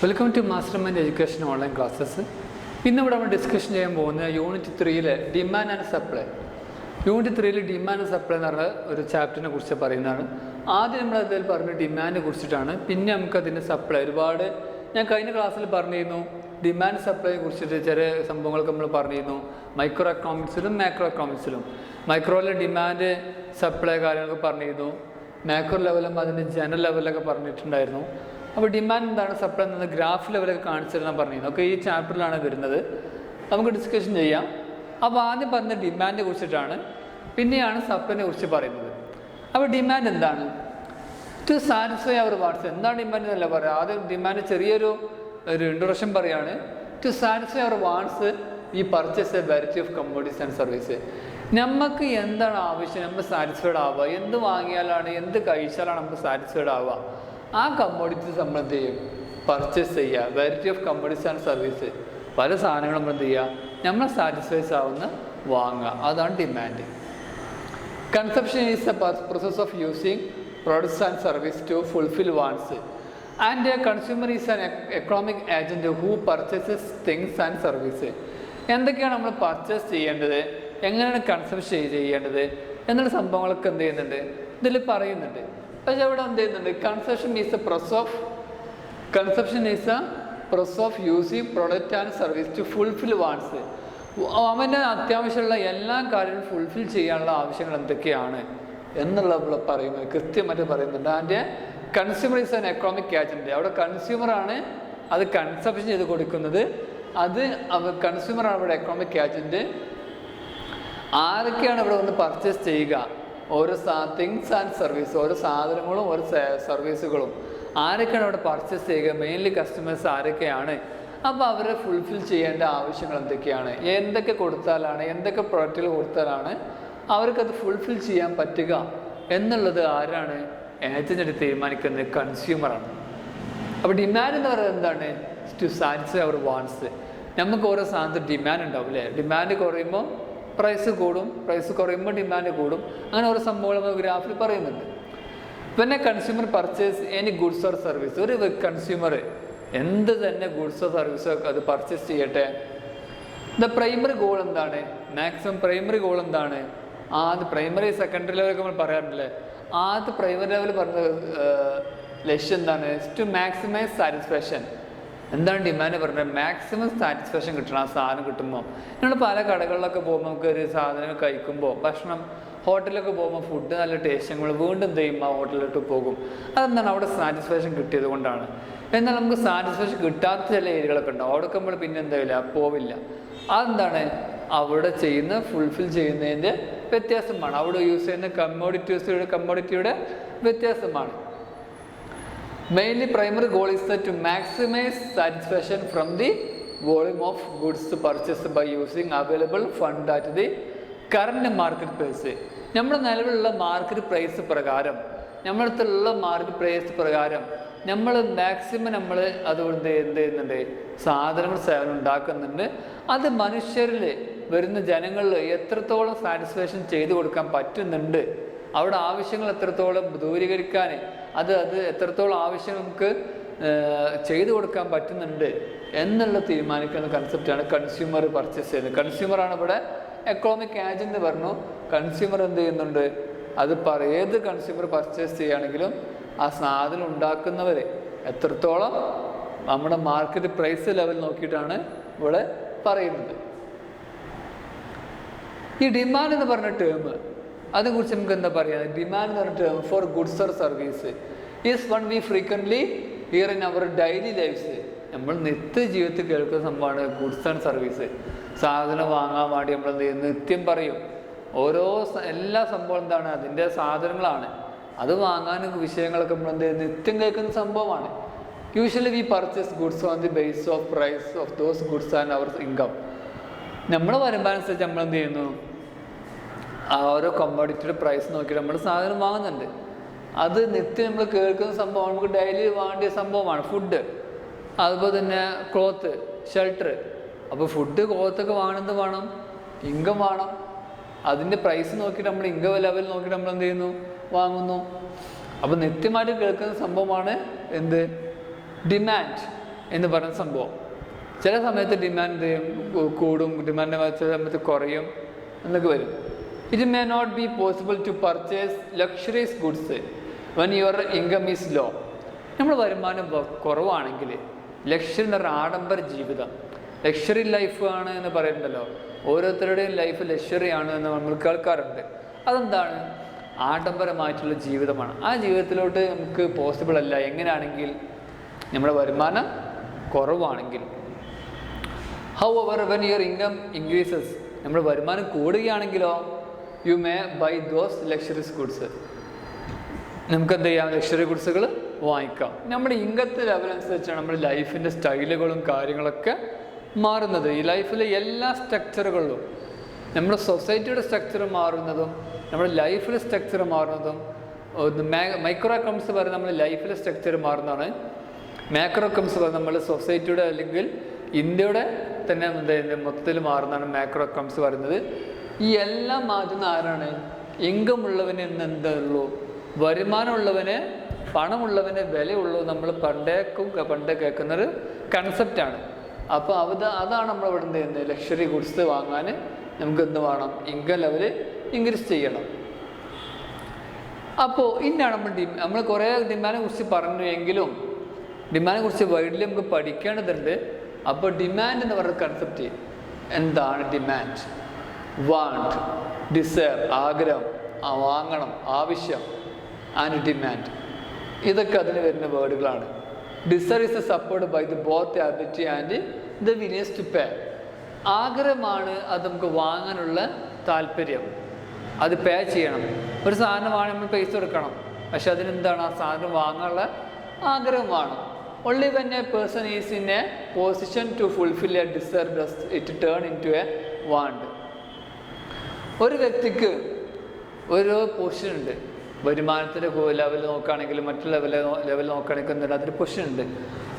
Welcome to master mind education online classes. ഇന്നിവിടെ നമ്മൾ discussion ചെയ്യാൻ പോകുന്നത് unit 3 demand and supply. Unit 3 demand and supply എന്ന് പറഞ്ഞ ഒരു ചാപ്റ്ററിനെ കുറിച്ച് പറയുന്നതാണ്. ആദ്യം നമ്മൾ അതിൽ പറഞ്ഞ ഡിമാൻഡിനെ കുറിച്ചിട്ടാണ്, പിന്നെ നമുക്കതിൻ്റെ സപ്ലൈ ഒരുപാട് ഞാൻ കഴിഞ്ഞ ക്ലാസ്സിൽ പറഞ്ഞിരുന്നു. ഡിമാൻഡ് സപ്ലൈയെ കുറിച്ചിട്ട് ചെറിയ സംഭവങ്ങളൊക്കെ നമ്മൾ പറഞ്ഞിരുന്നു. മൈക്രോ എക്കണോമിക്സിലും മാക്രോ എക്കണോമിക്സിലും മൈക്രോയിലെ ഡിമാൻഡ് സപ്ലൈ കാര്യങ്ങളൊക്കെ പറഞ്ഞിരുന്നു. മാക്രോ ലെവലും അതിൻ്റെ ജനറൽ ലെവലൊക്കെ പറഞ്ഞിട്ടുണ്ടായിരുന്നു. അപ്പോൾ ഡിമാൻഡ് എന്താണ്, സപ്ലൈ എന്നത് ഗ്രാഫ് ലെവലൊക്കെ കാണിച്ചു തരാൻ പറഞ്ഞിരുന്നു. ഒക്കെ ഈ ചാപ്റ്ററിലാണ് വരുന്നത്. നമുക്ക് ഡിസ്കഷൻ ചെയ്യാം. അപ്പോൾ ആദ്യം പറഞ്ഞ ഡിമാൻഡിനെ കുറിച്ചിട്ടാണ്, പിന്നെയാണ് സപ്ലൈനെ കുറിച്ച് പറയുന്നത്. അപ്പോൾ ഡിമാൻഡ് എന്താണ്? To satisfy our wants. എന്താണ് ഡിമാൻഡ് എന്നല്ല പറയുക. ആദ്യം ഡിമാൻഡ് ചെറിയൊരു ഇൻട്രൊഡക്ഷൻ പറയുകയാണ്. ടു സാറ്റിസ്ഫൈ അവർ വാട്ട്സ് ഈ purchase a variety of commodities and service. നമുക്ക് എന്താണ് ആവശ്യം, നമ്മൾ സാറ്റിസ്ഫൈഡ് ആവുക, എന്ത് വാങ്ങിയാലാണ്, എന്ത് കഴിച്ചാലാണ് നമുക്ക് സാറ്റിസ്ഫൈഡ് ആവുക, ആ കമ്മോഡിറ്റീസ് നമ്മൾ എന്ത് ചെയ്യും, പർച്ചേസ് ചെയ്യുക. Variety of commodities and service, പല സാധനങ്ങളും നമ്മൾ എന്ത് ചെയ്യുക, നമ്മൾ സാറ്റിസ്ഫൈസ് ആവുന്ന വാങ്ങുക. അതാണ് demand. Consumption is a process of using products and service to fulfil wants and a consumer is an economic agent who purchases things and service. എന്തൊക്കെയാണ് നമ്മൾ പർച്ചേസ് ചെയ്യേണ്ടത്, എങ്ങനെയാണ് കൺസപ്ഷൻ ചെയ്യേണ്ടത് എന്നുള്ള സംഭവങ്ങളൊക്കെ എന്ത് ചെയ്യുന്നുണ്ട്, ഇതിൽ പറയുന്നുണ്ട്. പക്ഷേ അവിടെ എന്ത് ചെയ്യുന്നുണ്ട്, consumption is a process of using product and service to fulfil wants. അവൻ്റെ അത്യാവശ്യമുള്ള എല്ലാ കാര്യങ്ങളും ഫുൾഫിൽ ചെയ്യാനുള്ള ആവശ്യങ്ങൾ എന്തൊക്കെയാണ് എന്നുള്ളത് പറയുന്നത് കൃത്യമായിട്ട് പറയുന്നുണ്ട്. അതിൻ്റെ consumer is an economic agent. അവിടെ കൺസ്യൂമറാണ് അത് കൺസപ്ഷൻ ചെയ്ത് കൊടുക്കുന്നത്. അത് കൺസ്യൂമറാണ് അവിടെ എക്കണോമിക് ഏജൻറ്റ്. ആരൊക്കെയാണ് ഇവിടെ വന്ന് പർച്ചേസ് ചെയ്യുക, ഓരോ തിങ്സ് ആൻഡ് സർവീസ്, ഓരോ സാധനങ്ങളും ഓരോ സർവീസുകളും ആരൊക്കെയാണ് അവിടെ പർച്ചേസ് ചെയ്യുക, മെയിൻലി കസ്റ്റമേഴ്സ് ആരൊക്കെയാണ്. അപ്പോൾ അവരെ ഫുൾഫിൽ ചെയ്യേണ്ട ആവശ്യങ്ങൾ എന്തൊക്കെയാണ്, എന്തൊക്കെ കൊടുത്താലാണ്, എന്തൊക്കെ പ്രൊഡക്റ്റുകൾ കൊടുത്താലാണ് അവർക്കത് ഫുൾഫിൽ ചെയ്യാൻ പറ്റുക എന്നുള്ളത് ആരാണ്, ഏജൻറ്റ് തീരുമാനിക്കുന്നത്, കൺസ്യൂമറാണ്. അപ്പോൾ ഡിമാൻഡ് എന്ന് പറയുന്നത് എന്താണ്, ടു സാറ്റിസ്ഫൈ അവർ വാണ്ട്സ്. നമുക്ക് ഓരോ സാധനത്തിന് ഡിമാൻഡ് ഉണ്ടാവും അല്ലേ. ഡിമാൻഡ് കുറയുമ്പോൾ പ്രൈസ് കൂടും, പ്രൈസ് കുറയുമ്പോൾ ഡിമാൻഡ് കൂടും. അങ്ങനെ ഓരോ സംഭവങ്ങൾ നമ്മൾ ഗ്രാഫിൽ പറയുന്നുണ്ട്. പിന്നെ consumer purchase any goods or service. ഒരു കൺസ്യൂമർ എന്ത് തന്നെ ഗുഡ്സോ സർവീസോ അത് പർച്ചേസ് ചെയ്യട്ടെ. ദ പ്രൈമറി ഗോൾ എന്താണ്, മാക്സിമം പ്രൈമറി ഗോൾ എന്താണ്, ആദ്യ പ്രൈമറി സെക്കൻഡറി ലെവലൊക്കെ നമ്മൾ പറയാറില്ലേ. ആദ്യത്തെ പ്രൈമറി ലെവൽ പറഞ്ഞ ലക്ഷ്യം എന്താണ്, ടു മാക്സിമൈസ് സാറ്റിസ്ഫാക്ഷൻ. എന്താണ് ഡിമാൻഡ് പറഞ്ഞത്, മാക്സിമം സാറ്റിസ്ഫാക്ഷൻ കിട്ടണം ആ സാധനം കിട്ടുമ്പോൾ. നമ്മൾ പല കടകളിലൊക്കെ പോകുമ്പോൾ നമുക്ക് ഒരു സാധനം കഴിക്കുമ്പോൾ, ഭക്ഷണം ഹോട്ടലിലൊക്കെ പോകുമ്പോൾ ഫുഡ് നല്ല ടേസ്റ്റ്, നമ്മൾ വീണ്ടും എന്ത് ചെയ്യും, ആ ഹോട്ടലിലോട്ട് പോകും. അതെന്താണ്, അവിടെ സാറ്റിസ്ഫാക്ഷൻ കിട്ടിയത് കൊണ്ടാണ്. എന്നാൽ നമുക്ക് സാറ്റിസ്ഫാക്ഷൻ കിട്ടാത്ത ചില ഏരിയകളൊക്കെ ഉണ്ടാവും, അവിടെ നമ്മൾ പിന്നെ എന്തായില്ല, പോവില്ല. അതെന്താണ്, അവിടെ ചെയ്യുന്ന ഫുൾഫിൽ ചെയ്യുന്നതിൻ്റെ വ്യത്യാസമാണ്, അവിടെ യൂസ് ചെയ്യുന്ന കമ്മോഡിറ്റിയുടെ വ്യത്യാസമാണ്. Mainly primary goal is to maximize satisfaction from the volume of goods purchased by using available fund at the current market price. നമ്മുടെ നിലവിലുള്ള മാർക്കറ്റ് പ്രൈസ് പ്രകാരം, നമ്മുടെ അടുത്തുള്ള മാർക്കറ്റ് പ്രൈസ് പ്രകാരം നമ്മൾ മാക്സിമം നമ്മൾ അതുകൊണ്ട് എന്ത് ചെയ്യുന്നുണ്ട്, സാധനങ്ങൾ സേവനം ഉണ്ടാക്കുന്നുണ്ട്. അത് മനുഷ്യരിൽ വരുന്ന ജനങ്ങളിൽ എത്രത്തോളം സാറ്റിസ്ഫാക്ഷൻ ചെയ്തു കൊടുക്കാൻ പറ്റുന്നുണ്ട്, അവിടെ ആവശ്യങ്ങൾ എത്രത്തോളം ദൂരീകരിക്കാൻ അത് എത്രത്തോളം ആവശ്യം നമുക്ക് ചെയ്തു കൊടുക്കാൻ പറ്റുന്നുണ്ട് എന്നുള്ള തീരുമാനിക്കുന്ന കൺസെപ്റ്റാണ് കൺസ്യൂമർ പർച്ചേസ് ചെയ്യുന്നത്. കൺസ്യൂമറാണ് ഇവിടെ എക്കണോമിക് ഏജൻറ്റ് പറഞ്ഞു. കൺസ്യൂമർ എന്ത് ചെയ്യുന്നുണ്ട്, അത് ഏത് കൺസ്യൂമർ പർച്ചേസ് ചെയ്യുകയാണെങ്കിലും ആ സാധനം ഉണ്ടാക്കുന്നവർ എത്രത്തോളം നമ്മുടെ മാർക്കറ്റ് പ്രൈസ് ലെവൽ നോക്കിയിട്ടാണ് ഇവിടെ പറയുന്നത്. ഈ ഡിമാൻഡ് എന്ന് പറഞ്ഞ ടേം, അതിനെക്കുറിച്ച് നമുക്ക് എന്താ പറയുക, ഡിമാൻഡ് എന്ന് പറഞ്ഞ term for goods or service is one we frequently hear in our daily lifes. നമ്മൾ നിത്യ ജീവിതത്തിൽ കേൾക്കുന്ന സംഭവമാണ് ഗുഡ്സ് ആൻഡ് സർവീസ്. സാധനം വാങ്ങാൻ വേണ്ടി നമ്മൾ നിത്യം പറയും. എല്ലാ സംഭവം എന്താണ്, അതിൻ്റെ സാധനങ്ങളാണ്. അത് വാങ്ങാൻ വിഷയങ്ങളൊക്കെ നമ്മൾ നിത്യം കേൾക്കുന്ന സംഭവമാണ്. Usually we purchase goods on the base of price of those goods and our income. നമ്മൾ വരുമ്പോൾ അനുസരിച്ച് നമ്മൾ എന്ത് ചെയ്യുന്നു, ആ ഓരോ കമ്മോഡിറ്റിയുടെ പ്രൈസ് നോക്കിയിട്ട് നമ്മൾ സാധനം വാങ്ങുന്നുണ്ട്. അത് നിത്യം നമ്മൾ കേൾക്കുന്ന സംഭവം, നമുക്ക് ഡെയിലി വേണ്ടിയ സംഭവമാണ്. ഫുഡ്, അതുപോലെ തന്നെ ക്ലോത്ത്, ഷെൽട്ടർ. അപ്പോൾ ഫുഡ്, ക്ലോത്തൊക്കെ വാങ്ങുന്നത് വേണം, ഇൻകം വേണം. അതിൻ്റെ പ്രൈസ് നോക്കിയിട്ട് നമ്മൾ ഇൻകം ലെവൽ നോക്കിയിട്ട് നമ്മൾ എന്ത് ചെയ്യുന്നു, വാങ്ങുന്നു. അപ്പോൾ നിത്യമായിട്ട് കേൾക്കുന്ന സംഭവമാണ് എന്ത്, ഡിമാൻഡ്. എന്ന് പറയുന്ന സംഭവം. ചില സമയത്ത് ഡിമാൻഡ് കൂടും, ഡിമാൻഡ് ചില സമയത്ത് കുറയും എന്നൊക്കെ വരും. It may not be possible to purchase luxuries goods when your income is low. നമ്മൾ വരുമാനം കുറവാണെങ്കിൽ ലക്ഷറി എന്ന് പറഞ്ഞാൽ ആഡംബര ജീവിതം, ലക്ഷറി ലൈഫ് ആണ് എന്ന് പറയുന്നുണ്ടല്ലോ. ഓരോരുത്തരുടെയും ലൈഫ് ലക്ഷറി ആണ് എന്ന് നമ്മൾ കേൾക്കാറുണ്ട്. അതെന്താണ്? ആഡംബരമായിട്ടുള്ള ജീവിതമാണ്. ആ ജീവിതത്തിലോട്ട് നമുക്ക് പോസിബിൾ അല്ല. എങ്ങനെയാണെങ്കിൽ നമ്മുടെ വരുമാനം കുറവാണെങ്കിൽ. However when your income increases, നമ്മുടെ വരുമാനം കൂടുകയാണെങ്കിലോ you may buy those luxuries goods, നമുക്ക് എന്ത് ചെയ്യാം? ലക്ഷറി ഗുഡ്സുകൾ വാങ്ങിക്കാം. നമ്മുടെ ഇൻകത്തെ ലെവൽ അനുസരിച്ചാണ് നമ്മുടെ ലൈഫിൻ്റെ സ്റ്റൈലുകളും കാര്യങ്ങളൊക്കെ മാറുന്നത്. ഈ ലൈഫിലെ എല്ലാ സ്ട്രക്ചറുകളിലും നമ്മുടെ സൊസൈറ്റിയുടെ സ്ട്രക്ചർ മാറുന്നതും നമ്മുടെ ലൈഫിലെ സ്ട്രക്ചർ മാറുന്നതും മൈക്രോ എക്കണോമിക്സ് പറയുന്നത് നമ്മുടെ ലൈഫിലെ സ്ട്രക്ചർ മാറുന്നതാണ്. മാക്രോ എക്കണോമിക്സ് പറയുന്നത് നമ്മുടെ സൊസൈറ്റിയുടെ അല്ലെങ്കിൽ ഇന്ത്യയുടെ തന്നെ മൊത്തത്തിൽ മാറുന്നതാണ് മാക്രോ എക്കണോമിക്സ് പറയുന്നത്. ഈ എല്ലാം മാറ്റുന്ന ആരാണ്? ഇൻകം ഉള്ളവന് എന്താ ഉള്ളൂ? വരുമാനമുള്ളവന്, പണമുള്ളവന് വിലയുള്ളൂ. നമ്മൾ പണ്ടേ കേൾക്കുന്നൊരു കൺസെപ്റ്റാണ്. അപ്പോൾ അതാണ് നമ്മൾ ഇവിടെ എന്ത് ചെയ്യുന്നത്? ലക്ഷറി ഗുഡ്സ് വാങ്ങാൻ നമുക്ക് എന്ത് വേണം? ഇൻകം ലെവൽ ഇൻക്രീസ് ചെയ്യണം. അപ്പോൾ ഇന്നാണ് നമ്മൾ കുറേ ഡിമാൻഡിനെ കുറിച്ച് പറഞ്ഞു എങ്കിലും ഡിമാൻഡിനെ കുറിച്ച് വൈഡ്ലി നമുക്ക് പഠിക്കേണ്ടതുണ്ട്. അപ്പോൾ ഡിമാൻഡ് എന്ന് പറയുന്ന കൺസെപ്റ്റ് എന്താണ്? ഡിമാൻഡ്, വാണ്ട്, ഡിസയർ, ആഗ്രഹം, വാങ്ങണം, ആവശ്യം, ആൻഡ് ഡിമാൻഡ്, ഇതൊക്കെ അതിന് വരുന്ന വേർഡുകളാണ്. Desire is support by the both ability and the willings to pay. ആഗ്രഹമാണ് അത് നമുക്ക് വാങ്ങാനുള്ള താല്പര്യം, അത് പേ ചെയ്യണം. ഒരു സാധനമാണ് നമ്മൾ പൈസ കൊടുക്കണം, പക്ഷെ അതിനെന്താണ്? ആ സാധനം വാങ്ങാനുള്ള ആഗ്രഹം വേണം. Only when a person is in a position to fulfill a desire does it turn into a want. ഒരു വ്യക്തിക്ക് ഒരു പൊസിഷൻ ഉണ്ട്. വരുമാനത്തിൻ്റെ ലെവൽ നോക്കുകയാണെങ്കിലും മറ്റു ലെവൽ നോക്കുകയാണെങ്കിൽ എന്താണ്? അതൊരു പൊസിഷൻ ഉണ്ട്.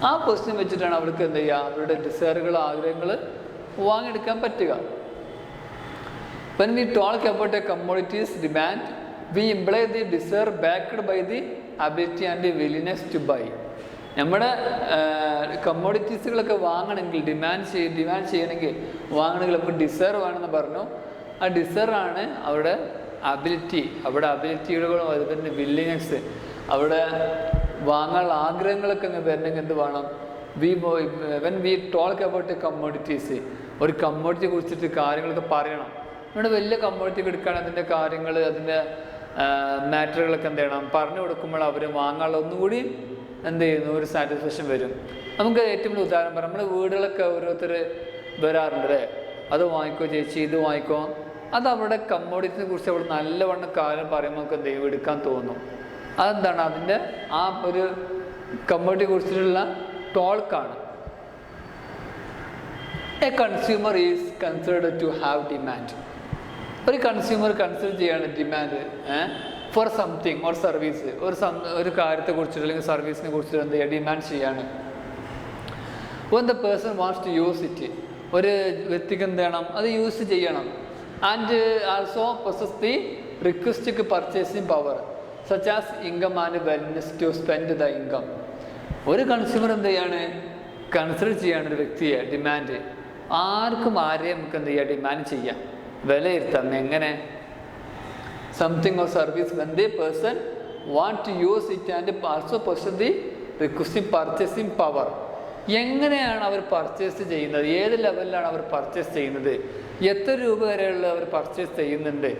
ആ പൊസിഷൻ വെച്ചിട്ടാണ് അവർക്ക് എന്ത് ചെയ്യുക? അവരുടെ ഡിസയറുകൾ, ആഗ്രഹങ്ങൾ വാങ്ങിയെടുക്കാൻ പറ്റുക. When we talk about a commodities demand, we imply the desire backed by the ability and the willingness to buy. നമ്മുടെ കമ്മോഡിറ്റീസുകളൊക്കെ വാങ്ങണമെങ്കിൽ ഡിമാൻഡ് ചെയ്യണമെങ്കിൽ വാങ്ങണമെങ്കിൽ നമുക്ക് ഡിസയർ വേണമെന്ന് പറഞ്ഞു. ആ ഡിസയറാണ് അവരുടെ അബിലിറ്റി, അവിടെ അബിലിറ്റികളും അതുപോലെ വില്ലിങ്നെസ്, അവിടെ വാങ്ങാനുള്ള ആഗ്രഹങ്ങളൊക്കെ വരണമെങ്കിൽ എന്ത് വേണം? When we talk about A commodities, ഒരു കമ്മോഡിറ്റിയെ കുറിച്ചിട്ട് കാര്യങ്ങളൊക്കെ പറയണം. നമ്മുടെ വലിയ കമ്മോഡിറ്റി എടുക്കുകയാണെങ്കിൽ അതിൻ്റെ കാര്യങ്ങൾ, അതിൻ്റെ മാറ്ററുകളൊക്കെ എന്ത് ചെയ്യണം? പറഞ്ഞു കൊടുക്കുമ്പോൾ അവർ വാങ്ങാനുള്ള ഒന്നുകൂടി എന്ത് ചെയ്യുന്നു? ഒരു സാറ്റിസ്ഫാക്ഷൻ വരും. നമുക്ക് ഏറ്റവും വലിയ ഉദാഹരണം പറയാം. നമ്മുടെ വീടുകളൊക്കെ ഓരോരുത്തർ വരാറുണ്ട് അല്ലേ? അത് വാങ്ങിക്കോ ചേച്ചി, ഇത് വാങ്ങിക്കോ. അത് അവിടെ കമ്മോഡിറ്റിനെ കുറിച്ച് അവിടെ നല്ലവണ്ണം കാര്യം പറയുമ്പോൾ നമുക്ക് എന്ത് ചെയ്യും? എടുക്കാൻ തോന്നും. അതെന്താണ്? അതിൻ്റെ ആ ഒരു കമ്മോഡിറ്റിയെ കുറിച്ചിട്ടുള്ള ടോൾക്കാണ്. A consumer is considered to have demand. ഒരു കൺസ്യൂമർ കൺസിഡർ ചെയ്യാണ് demand for something or service. ഒരു കാര്യത്തെക്കുറിച്ചിട്ട് അല്ലെങ്കിൽ സർവീസിനെ കുറിച്ചിട്ട് എന്ത് ചെയ്യുക? ഡിമാൻഡ് ചെയ്യാണ്. When the person wants to use it, ഒരു വ്യക്തിക്ക് എന്ത് ചെയ്യണം? അത് യൂസ് ചെയ്യണം. And also possess the request purchasing power such as income and wellness to spend the income. ഒരു കൺസ്യൂമർ എന്ത് ചെയ്യാണ്? കൺസിഡർ ചെയ്യാണ് ഒരു വ്യക്തിയെ ഡിമാൻഡ്. ആരെയും നമുക്ക് എന്ത് ചെയ്യുക? ഡിമാൻഡ് ചെയ്യാം, വിലയിരുത്താം. എങ്ങനെ? Something or service when the person want to use it and also possess the requesting purchasing power. എങ്ങനെയാണ് അവർ പർച്ചേസ് ചെയ്യുന്നത്? ഏത് ലെവലിലാണ് അവർ പർച്ചേസ് ചെയ്യുന്നത്? എത്ര രൂപ വരെയുള്ള അവർ പർച്ചേസ് ചെയ്യുന്നുണ്ട്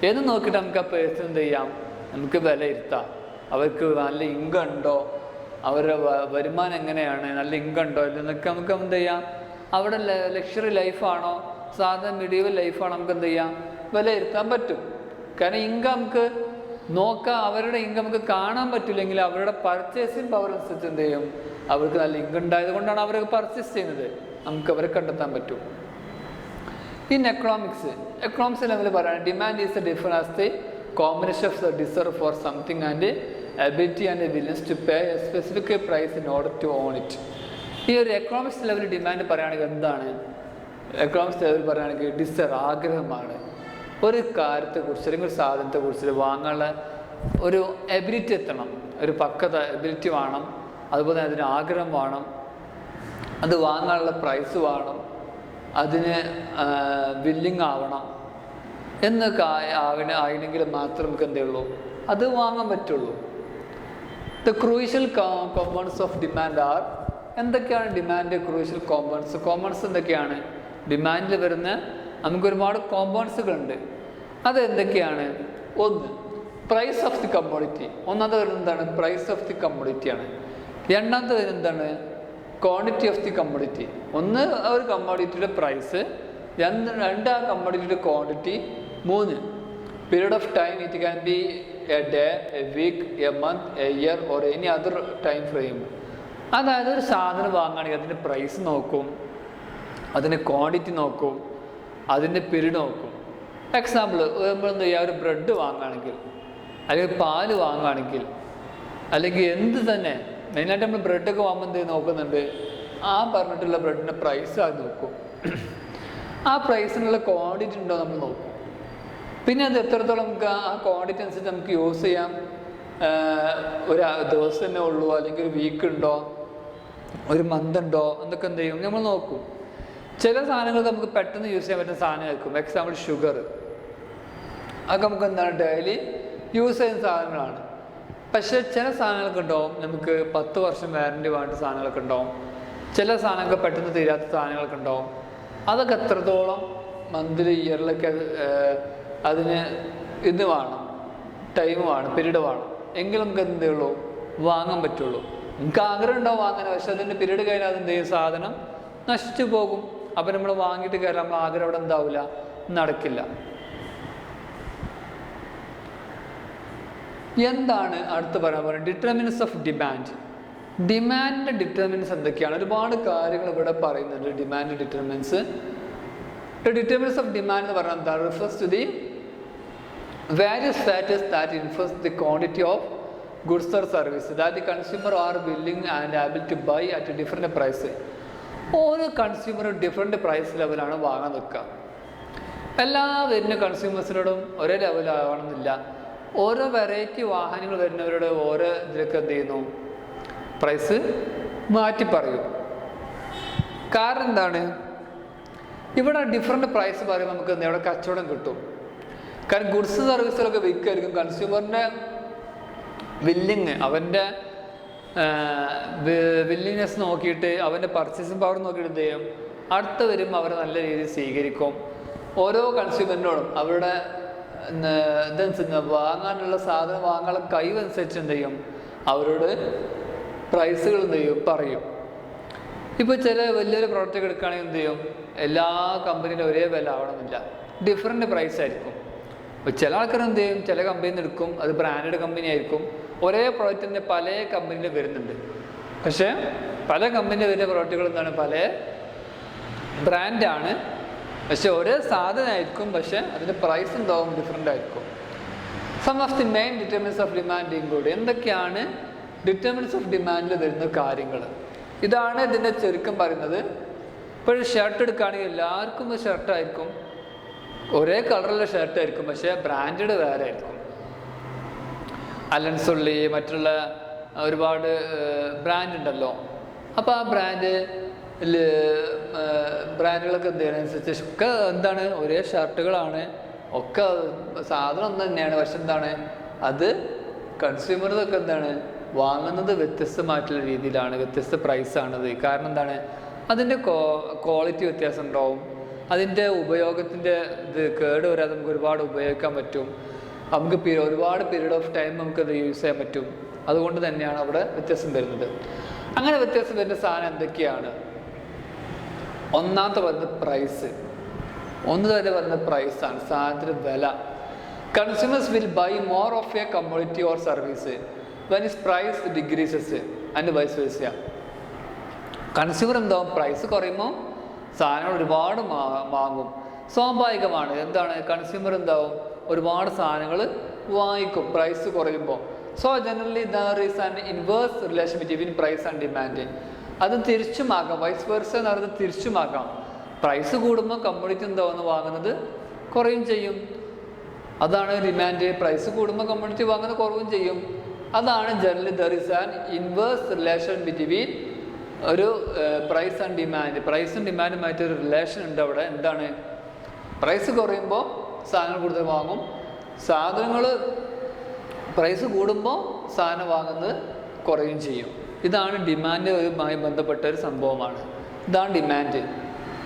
എന്ന് നോക്കിയിട്ട് നമുക്ക് ആ പേഴ്സൺ എന്ത് ചെയ്യാം? നമുക്ക് വിലയിരുത്താം. അവർക്ക് നല്ല ഇൻകം ഉണ്ടോ, അവരുടെ വരുമാനം എങ്ങനെയാണ്, നല്ല ഇൻകം ഉണ്ടോ എന്നൊക്കെ നമുക്ക് എന്ത് ചെയ്യാം? അവിടെ ലക്ഷറി ലൈഫാണോ സാധാരണ മിഡീവൽ ലൈഫാണോ നമുക്ക് എന്ത് ചെയ്യാം? വിലയിരുത്താൻ പറ്റും. കാരണം ഇൻകം നമുക്ക് നോക്കാം. അവരുടെ ഇൻകം നമുക്ക് കാണാൻ പറ്റില്ലെങ്കിൽ അവരുടെ പർച്ചേസിങ് പവർ അനുസരിച്ച് എന്ത് ചെയ്യും? അവർക്ക് നല്ല ഇൻകം ഉണ്ടായത് കൊണ്ടാണ് അവർ പർച്ചേസ് ചെയ്യുന്നത്. നമുക്ക് അവരെ കണ്ടെത്താൻ പറ്റും. ഇൻ എക്കണോമിക്സ് ലെവൽ പറയുകയാണ് demand is different as the combination of the desire for something and ability and willings to pay a specific price in order to own it. ഈ ഒരു എക്കണോമിക്സ് ലെവൽ ഡിമാൻഡ് പറയുകയാണെങ്കിൽ എന്താണ്? Economics level പറയുകയാണെങ്കിൽ desire, ആഗ്രഹമാണ്. ഒരു കാര്യത്തെക്കുറിച്ച് അല്ലെങ്കിൽ ഒരു സാധനത്തെക്കുറിച്ച് വാങ്ങാനുള്ള ഒരു എബിലിറ്റി എത്തണം, ഒരു പക്വത എബിലിറ്റി വേണം. അതുപോലെ തന്നെ അതിന് ആഗ്രഹം വേണം. അത് വാങ്ങാനുള്ള പ്രൈസ് വേണം, അതിന് ബില്ലിങ് ആവണം എന്നൊക്കെ ആയെങ്കിൽ മാത്രം നമുക്ക് എന്തേ ഉള്ളൂ അത് വാങ്ങാൻ പറ്റുള്ളൂ. The crucial components of demand are, എന്തൊക്കെയാണ് ഡിമാൻഡ് ക്രൂഷ്യൽ കോമ്പണൻസ് എന്തൊക്കെയാണ്? ഡിമാൻഡിൽ വരുന്ന നമുക്ക് ഒരുപാട് കോമ്പണൻസുകളുണ്ട്. അത് എന്തൊക്കെയാണ്? ഒന്ന്, പ്രൈസ് ഓഫ് ദി കമ്മോഡിറ്റി. ഒന്നാമത് വരുന്നത് എന്താണ്? പ്രൈസ് ഓഫ് ദി കമ്മോഡിറ്റിയാണ്. രണ്ടാമത്തെ വരുന്നത് എന്താണ്? Quantity of the commodity. ഒന്ന് ഒരു കമ്മോഡിറ്റിയുടെ പ്രൈസ്, രണ്ട് ആ കമ്മോഡിറ്റിയുടെ ക്വാണ്ടിറ്റി, മൂന്ന് period of time. It can be a day, a week, a month, a year or any other time frame. അതായത് ഒരു സാധനം വാങ്ങുകയാണെങ്കിൽ അതിൻ്റെ പ്രൈസ് നോക്കും, അതിൻ്റെ ക്വാണ്ടിറ്റി നോക്കും, അതിൻ്റെ പീരീഡ് നോക്കും. എക്സാമ്പിൾ നമ്മളെന്ത് ചെയ്യുക, ഒരു ബ്രെഡ് വാങ്ങുകയാണെങ്കിൽ അല്ലെങ്കിൽ പാല് വാങ്ങുകയാണെങ്കിൽ അല്ലെങ്കിൽ എന്ത് തന്നെ, മെയിനായിട്ട് നമ്മൾ ബ്രെഡൊക്കെ വാങ്ങുമ്പോൾ എന്ത് നോക്കുന്നുണ്ട്, ആ പറഞ്ഞിട്ടുള്ള ബ്രെഡിൻ്റെ പ്രൈസ് അത് നോക്കും. ആ പ്രൈസിനുള്ള ക്വാണ്ടിറ്റി ഉണ്ടോ നമ്മൾ നോക്കും. പിന്നെ അത് എത്രത്തോളം നമുക്ക് ആ ക്വാണ്ടിറ്റി അനുസരിച്ച് നമുക്ക് യൂസ് ചെയ്യാം. ഒരു ദിവസം തന്നെ ഉള്ളൂ, അല്ലെങ്കിൽ ഒരു വീക്ക് ഉണ്ടോ, ഒരു മന്ത് ഉണ്ടോ എന്നൊക്കെ എന്ത് ചെയ്യും നമ്മൾ നോക്കും. ചില സാധനങ്ങൾക്ക് നമുക്ക് പെട്ടെന്ന് യൂസ് ചെയ്യാൻ പറ്റുന്ന സാധനമായിരിക്കും. എക്സാമ്പിൾ ഷുഗർ, അതൊക്കെ നമുക്ക് എന്താണ് ഡെയിലി യൂസ് ചെയ്യുന്ന സാധനങ്ങളാണ്. പക്ഷേ ചില സാധനങ്ങൾക്ക് ഉണ്ടാവും നമുക്ക് 10 വർഷം വാറൻറ്റി വേണ്ട സാധനങ്ങളൊക്കെ ഉണ്ടാവും. ചില സാധനങ്ങൾക്ക് പെട്ടെന്ന് തീരാത്ത സാധനങ്ങളൊക്കെ ഉണ്ടാവും. അതൊക്കെ എത്രത്തോളം മന്ത്ലി ഇയറിലൊക്കെ അതിന് ഇത് വേണം, ടൈം വേണം, പീരീഡ് വേണം, എങ്കിലും നമുക്ക് എന്തേ ഉള്ളൂ വാങ്ങാൻ പറ്റുള്ളൂ. നമുക്ക് ആഗ്രഹം ഉണ്ടാവും വാങ്ങാൻ, പക്ഷെ അതിൻ്റെ പീരീഡ് കഴിഞ്ഞാൽ അതെന്ത് ചെയ്യും, സാധനം നശിച്ചു പോകും. അപ്പം നമ്മൾ വാങ്ങിയിട്ട് കയറാൻ നമ്മൾ ആഗ്രഹം അവിടെ എന്താവില്ല, നടക്കില്ല. എന്താണ് അടുത്ത് പറയാൻ പറയുന്നത്? Determinants of demand. ഡിമാൻഡിൻ്റെ ഡിറ്റർമിനൻസ് എന്തൊക്കെയാണ്? ഒരുപാട് കാര്യങ്ങൾ ഇവിടെ പറയുന്നുണ്ട്. Demand determinants. Determinants of demand എന്ന് പറഞ്ഞാൽ എന്താ? Refers to the various factors that influence the quantity of goods or services that the consumer are willing and able to buy at a different price. ഓരോ കൺസ്യൂമറും different price ലെവലാണ് വാങ്ങാൻ നിൽക്കുക. എല്ലാ വരുന്ന കൺസ്യൂമേഴ്സിനോടും ഒരേ ലെവലാവണമെന്നില്ല. ഓരോ വെറൈറ്റി വാഹനങ്ങൾ വരുന്നവരോട് ഓരോ ഇതിലൊക്കെ എന്ത് ചെയ്യുന്നു, പ്രൈസ് മാറ്റി പറയും. കാരണം എന്താണ്? ഇവിടെ ഡിഫറെൻറ്റ് പ്രൈസ് പറയുമ്പോൾ നമുക്ക് ഇവിടെ കച്ചവടം കിട്ടും. കാരണം ഗുഡ്സ് സർവീസുകളൊക്കെ വിൽക്കായിരിക്കും. കൺസ്യൂമറിൻ്റെ അവൻ്റെ വില്ലിങ്നെസ് നോക്കിയിട്ട്, അവൻ്റെ പർച്ചേസിങ് പവർ നോക്കിയിട്ട് എന്ത് ചെയ്യും, അടുത്ത് വരുമ്പോൾ അവർ നല്ല രീതിയിൽ സ്വീകരിക്കും. ഓരോ കൺസ്യൂമറിനോടും അവരുടെ ഇതനുസരിച്ച് വാങ്ങാനുള്ള സാധനം വാങ്ങാനുള്ള കഴിവനുസരിച്ച് എന്ത് ചെയ്യും, അവരോട് പ്രൈസുകൾ എന്ത് ചെയ്യും, പറയും. ഇപ്പോൾ ചില വലിയൊരു പ്രോഡക്റ്റ് എടുക്കുകയാണെങ്കിൽ എന്ത് ചെയ്യും, എല്ലാ കമ്പനിയുടെ ഒരേ വില ആവണമെന്നില്ല, ഡിഫറെൻറ്റ് പ്രൈസ് ആയിരിക്കും. അപ്പോൾ ചില ആൾക്കാർ എന്ത് ചെയ്യും, ചില കമ്പനിയിൽ നിന്ന് എടുക്കും, അത് ബ്രാൻഡഡ് കമ്പനി ആയിരിക്കും. ഒരേ പ്രോഡക്റ്റ് തന്നെ പല കമ്പനിയിൽ വരുന്നുണ്ട്. പക്ഷേ പല കമ്പനിയിൽ വരുന്ന പ്രോഡക്റ്റുകൾ എന്താണ്, പല ബ്രാൻഡാണ്, പക്ഷെ ഒരേ സാധനമായിരിക്കും, പക്ഷെ അതിൻ്റെ പ്രൈസ് എന്താവും, ഡിഫറെൻ്റ് ആയിരിക്കും. Some of the main determinants of demand include. എന്തൊക്കെയാണ് ഡിറ്റർമിനൻസ് ഓഫ് ഡിമാൻഡിൽ വരുന്ന കാര്യങ്ങൾ? ഇതാണ് ഇതിൻ്റെ ചുരുക്കം പറയുന്നത്. ഇപ്പോൾ ഒരു ഷർട്ട് എടുക്കുകയാണെങ്കിൽ എല്ലാവർക്കും ഒരു ഷർട്ടായിരിക്കും, ഒരേ കളറുള്ള ഷർട്ടായിരിക്കും, പക്ഷേ ബ്രാൻഡഡ് വേറെ ആയിരിക്കും. അലൻസുള്ളി, മറ്റുള്ള ഒരുപാട് ബ്രാൻഡ് ഉണ്ടല്ലോ. അപ്പോൾ ആ ബ്രാൻഡുകളൊക്കെ എന്തിനനുസരിച്ച് ഒക്കെ എന്താണ്, ഒരേ ഷർട്ടുകളാണ്, ഒക്കെ സാധനം ഒന്ന് തന്നെയാണ്. പക്ഷെ എന്താണ്, അത് കൺസ്യൂമർസൊക്കെ എന്താണ് വാങ്ങുന്നത് വ്യത്യസ്തമായിട്ടുള്ള രീതിയിലാണ്, വ്യത്യസ്ത പ്രൈസാണത്. കാരണം എന്താണ്, അതിൻ്റെ ക്വാളിറ്റി വ്യത്യാസം ഉണ്ടാവും, അതിൻ്റെ ഉപയോഗത്തിൻ്റെ ഇത് കേട് വരാതെ നമുക്ക് ഒരുപാട് ഉപയോഗിക്കാൻ പറ്റും, നമുക്ക് ഒരുപാട് പീരീഡ് ഓഫ് ടൈം നമുക്കത് യൂസ് ചെയ്യാൻ പറ്റും. അതുകൊണ്ട് തന്നെയാണ് അവിടെ വ്യത്യാസം വരുന്നത്. അങ്ങനെ വ്യത്യാസം വരുന്ന സാധനം എന്തൊക്കെയാണ്? ഒന്നാമത്തെ പറഞ്ഞത് പ്രൈസ്. ഒന്ന് തന്നെ പറഞ്ഞ പ്രൈസാണ്, സാധനത്തിൻ്റെ വില. Consumers will buy more of a commodity or service when is price decreases and vice versa. Consumer എന്താവും, പ്രൈസ് കുറയുമ്പോൾ സാധനങ്ങൾ ഒരുപാട് വാങ്ങും. സ്വാഭാവികമാണ്. എന്താണ്, കൺസ്യൂമർ എന്താവും, ഒരുപാട് സാധനങ്ങൾ വാങ്ങിക്കും പ്രൈസ് കുറയുമ്പോൾ. So generally there is an inverse relation between price and demand. അത് തിരിച്ചുമാകാം, വൈസ് വേഴ്സ എന്ന് പറയുന്നത് തിരിച്ചുമാകാം. പ്രൈസ് കൂടുമ്പോൾ കമ്മോഡിറ്റി എന്താവുന്ന വാങ്ങുന്നത് കുറയും ചെയ്യും. അതാണ് ഡിമാൻഡ്. പ്രൈസ് കൂടുമ്പോൾ കമ്മോഡിറ്റി വാങ്ങുന്നത് കുറവും ചെയ്യും. അതാണ് generally there is an inverse relation between ഒരു പ്രൈസ് ആൻഡ് ഡിമാൻഡ്, പ്രൈസും ഡിമാൻഡുമായിട്ടൊരു റിലേഷൻ ഉണ്ട് അവിടെ. എന്താണ്? പ്രൈസ് കുറയുമ്പോൾ സാധനങ്ങൾ കൂടുതൽ വാങ്ങും, സാധനങ്ങൾ പ്രൈസ് കൂടുമ്പോൾ സാധനം വാങ്ങുന്നത് കുറയും ചെയ്യും. ഇതാണ് ഡിമാൻഡുമായി ബന്ധപ്പെട്ട ഒരു സംഭവമാണ്. ഇതാണ് ഡിമാൻഡ്.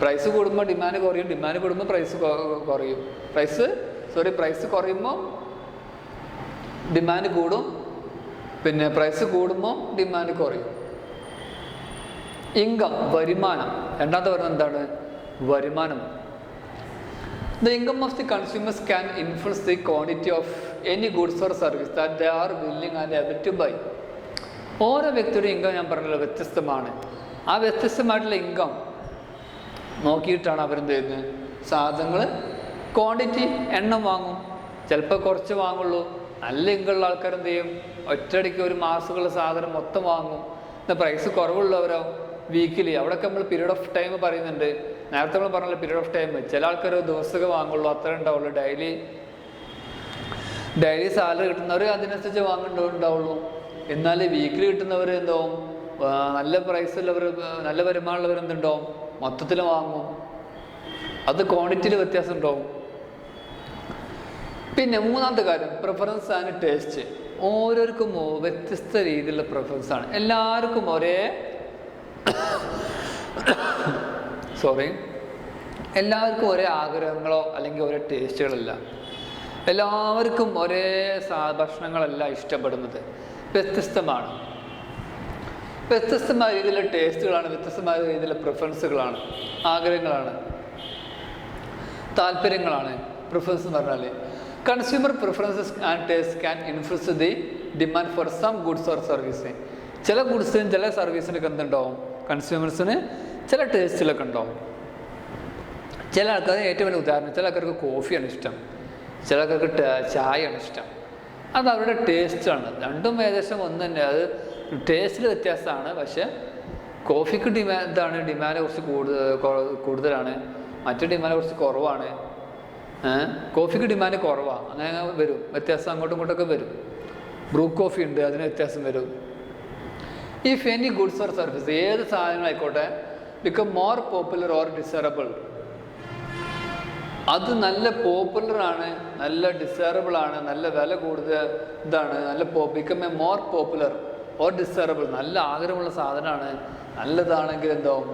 പ്രൈസ് കൂടുമ്പോൾ ഡിമാൻഡ് കുറയും, ഡിമാൻഡ് കൂടുമ്പോൾ പ്രൈസ് കുറയും. പ്രൈസ് കുറയുമ്പോൾ ഡിമാൻഡ് കൂടും, പിന്നെ പ്രൈസ് കൂടുമ്പോൾ ഡിമാൻഡ് കുറയും. ഇൻകം, വരുമാനം. രണ്ടാമത്തെ പറയുന്നത് എന്താണ്? വരുമാനം. The income of the consumers can influence the quantity of any goods or service that they are willing and able to buy. ഓരോ വ്യക്തിയുടെ ഇൻകം ഞാൻ പറഞ്ഞല്ലോ വ്യത്യസ്തമാണ്. ആ വ്യത്യസ്തമായിട്ടുള്ള ഇൻകം നോക്കിയിട്ടാണ് അവരെന്ത് ചെയ്യുന്നത്? സാധനങ്ങൾ ക്വാണ്ടിറ്റി, എണ്ണം വാങ്ങും. ചിലപ്പോൾ കുറച്ച് വാങ്ങുള്ളൂ. നല്ല ഇൻകമുള്ള ആൾക്കാർ എന്ത് ചെയ്യും? ഒറ്റയടിക്ക് ഒരു മാസമുള്ള സാധനം മൊത്തം വാങ്ങും. എന്നാൽ പ്രൈസ് കുറവുള്ളവരോ വീക്കിലി, അവിടെയൊക്കെ നമ്മൾ പീരീഡ് ഓഫ് ടൈം പറയുന്നുണ്ട്. നേരത്തെ നമ്മൾ പറഞ്ഞല്ലോ പീരീഡ് ഓഫ് ടൈം. ചില ആൾക്കാർ ദിവസമൊക്കെ വാങ്ങുള്ളൂ, അത്ര ഉണ്ടാവുള്ളൂ. ഡെയിലി സാലറി കിട്ടുന്നവർ അതിനനുസരിച്ച് വാങ്ങുന്നുണ്ടാവുള്ളൂ. എന്നാൽ വീക്കിലി കിട്ടുന്നവർ എന്താവും? നല്ല പ്രൈസുള്ളവർ, നല്ല വരുമാനമുള്ളവർ എന്തുണ്ടാവും? മൊത്തത്തിൽ വാങ്ങും. അത് ക്വാണ്ടിറ്റിയിൽ വ്യത്യാസം ഉണ്ടാവും. പിന്നെ മൂന്നാമത്തെ കാര്യം പ്രിഫറൻസ് ആൻഡ് ടേസ്റ്റ്. ഓരോരുക്കും വ്യത്യസ്ത രീതിയിലുള്ള പ്രിഫറൻസ് ആണ്. എല്ലാവർക്കും എല്ലാവർക്കും ഒരേ ആഗ്രഹങ്ങളോ അല്ലെങ്കിൽ ഒരേ ടേസ്റ്റുകളില്ല. എല്ലാവർക്കും ഒരേ ഭക്ഷണങ്ങളല്ല ഇഷ്ടപ്പെടുന്നത്. വ്യത്യസ്തമാണ്. വ്യത്യസ്തമായ രീതിയിലുള്ള ടേസ്റ്റുകളാണ്, വ്യത്യസ്തമായ രീതിയിലുള്ള പ്രിഫറൻസുകളാണ്, ആഗ്രഹങ്ങളാണ്, താല്പര്യങ്ങളാണ്. പ്രിഫറൻസ് എന്ന് പറഞ്ഞാൽ consumer preferences and taste can influence the demand for some goods or service. ചില ഗുഡ്സിനും ചില സർവീസിനൊക്കെ എന്തുണ്ടാവും? കൺസ്യൂമേഴ്സിന് ചില ടേസ്റ്റിലൊക്കെ ഉണ്ടാവും. ചില ആൾക്കാർ, ഏറ്റവും വലിയ ഉദാഹരണം, ചില ആൾക്കാർക്ക് കോഫിയാണ് ഇഷ്ടം, ചില ആൾക്കാർക്ക് ചായയാണ് ഇഷ്ടം. അത് അവരുടെ ടേസ്റ്റാണ്. രണ്ടും ഏകദേശം ഒന്ന് തന്നെ. അത് ടേസ്റ്റിൽ വ്യത്യാസമാണ്. പക്ഷെ കോഫിക്ക് ഡിമാൻഡ് കുറച്ച് കൂടുതലാണ്, മറ്റു ഡിമാൻഡ് കുറച്ച് കുറവാണ്. കോഫിക്ക് ഡിമാൻഡ് കുറവാണ്, അങ്ങനെ വരും വ്യത്യാസം, അങ്ങോട്ടും ഇങ്ങോട്ടൊക്കെ വരും. ബ്രൂ കോഫി ഉണ്ട്, അതിന് വ്യത്യാസം വരും. If any goods or service, ഏത് സാധനങ്ങളായിക്കോട്ടെ, become more popular or desirable, അത് നല്ല പോപ്പുലറാണ്, നല്ല ഡിസൈറബിൾ ആണ്, നല്ല വില കൂടുതൽ ഇതാണ്, നല്ല become A more popular or desirable, നല്ല ആഗ്രഹമുള്ള സാധനമാണ്, നല്ലതാണെങ്കിൽ എന്താവും?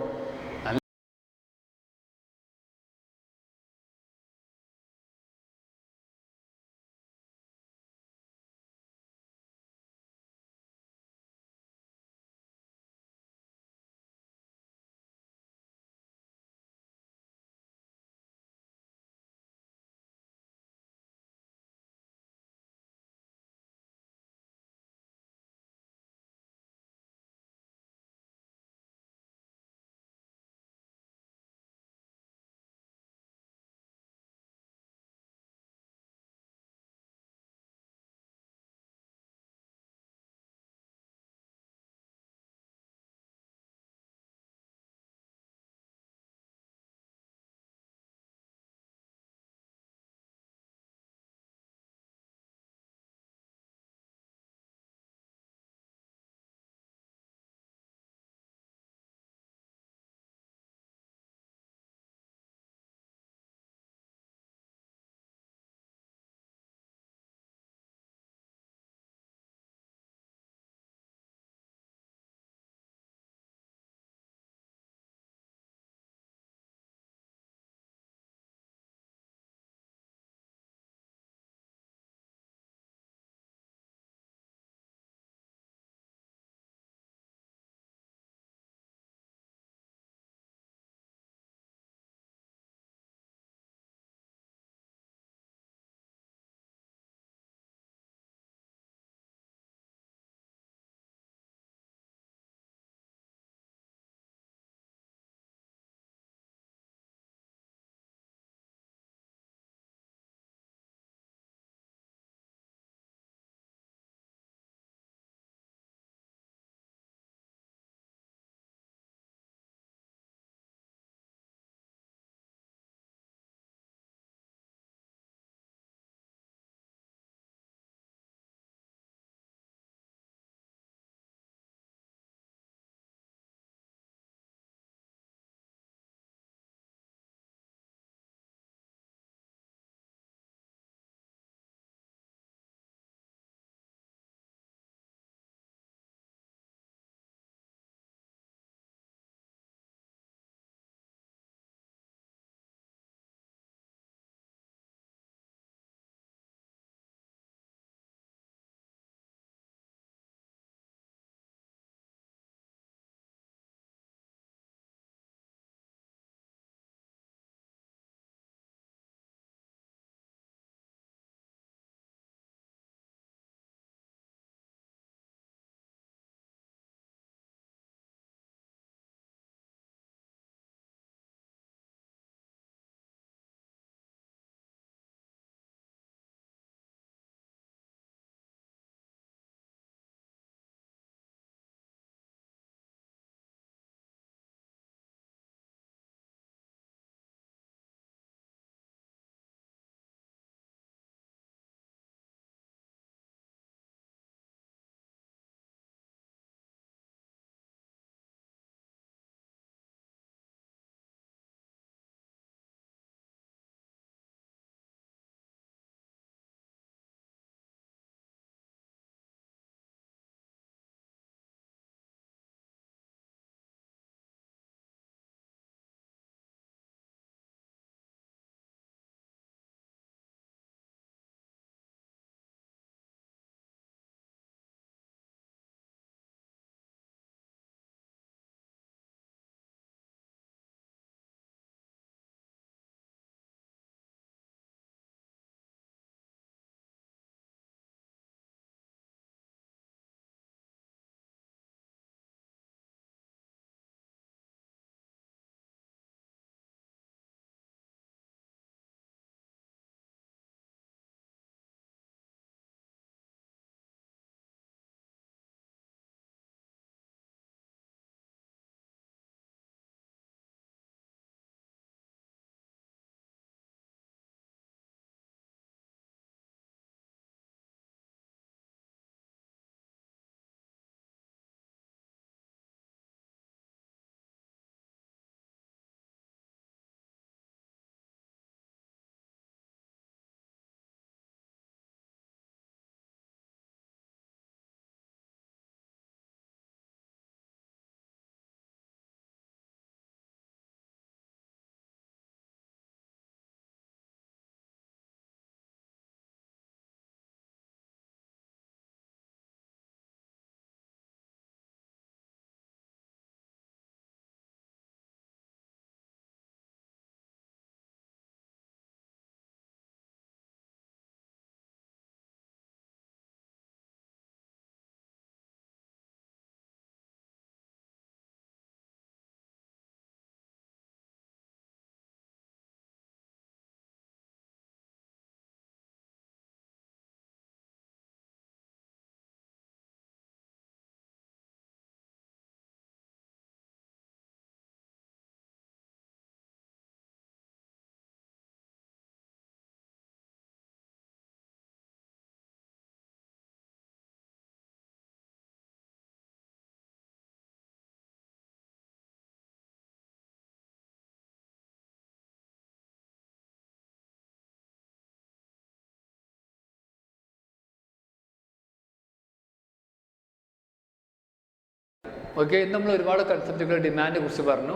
ഓക്കെ, ഇന്ന് നമ്മൾ ഒരുപാട് കൺസെപ്റ്റുകൾ ഡിമാൻഡിനെ കുറിച്ച് പറഞ്ഞു.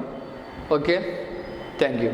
Okay, thank you.